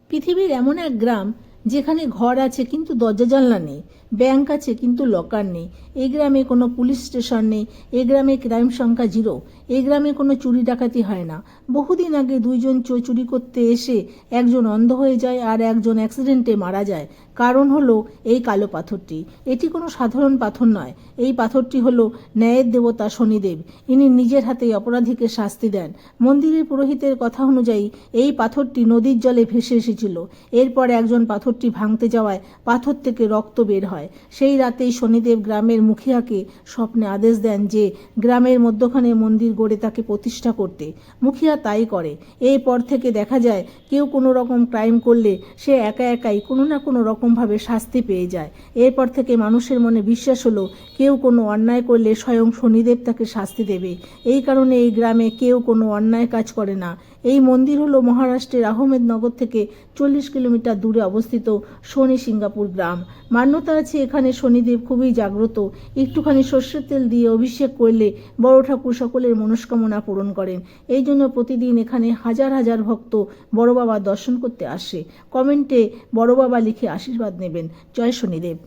পৃথিবীর এমন এক গ্রাম যেখানে ঘর আছে কিন্তু দরজা জানলা নেই, ব্যাংক আছে কিন্তু লকার নেই। এই গ্রামে কোনো পুলিশ স্টেশন নেই, এই গ্রামে ক্রাইম সংখ্যা 0। এই গ্রামে কোনো চুরি ডাকাতি হয় না। বহুদিন আগে দুইজন চোর চুরি করতে এসে একজন অন্ধ হয়ে যায় আর একজন অ্যাক্সিডেন্টে মারা যায়। কারণ হলো এই কালো পাথরটি। এটি কোনো সাধারণ পাথর নয়, এই পাথরটি হলো ন্যায়ের দেবতা শনিদেব। ইনি নিজের হাতেই অপরাধীকে শাস্তি দেন। মন্দিরের পুরোহিতের কথা অনুযায়ী এই পাথরটি নদীর জলে ভেসে এসেছিল। এরপর একজন পাথরটি ভাঙতে যাওয়ায় পাথর থেকে রক্ত বের হয়। সেই রাতেই শনিদেব গ্রামের মুখিয়াকে স্বপ্নে আদেশ দেন যে গ্রামের মধ্যখানে মন্দির গড়ে তাকে প্রতিষ্ঠা করতে। মুখিয়া তাই করে। এরপর থেকে দেখা যায় কেউ কোনো রকম ক্রাইম করলে সে একা একাই কোনো না কোনো রকমভাবে শাস্তি পেয়ে যায়। এরপর থেকে মানুষের মনে বিশ্বাস হলো কেউ কোনো অন্যায় করলে স্বয়ং শনিদেব তাকে শাস্তি দেবে। এই কারণে এই গ্রামে কেউ কোনো অন্যায় কাজ করে না। এই মন্দির হলো মহারাষ্ট্রের আহমেদনগর থেকে 40 কিলোমিটার দূরে অবস্থিত শনি সিঙ্গাপুর গ্রাম। মান্যতা আছে এখানে শনিদেব খুবই জাগ্রত। একটুখানি সর্ষের তেল দিয়ে অভিষেক করলে বড় ঠাকুর সকলের মনস্কামনা পূরণ করেন। এই জন্য প্রতিদিন এখানে হাজার হাজার ভক্ত বড় বাবা দর্শন করতে আসে। কমেন্টে বড় বাবা লিখে আশীর্বাদ নেবেন। জয় শনিদেব।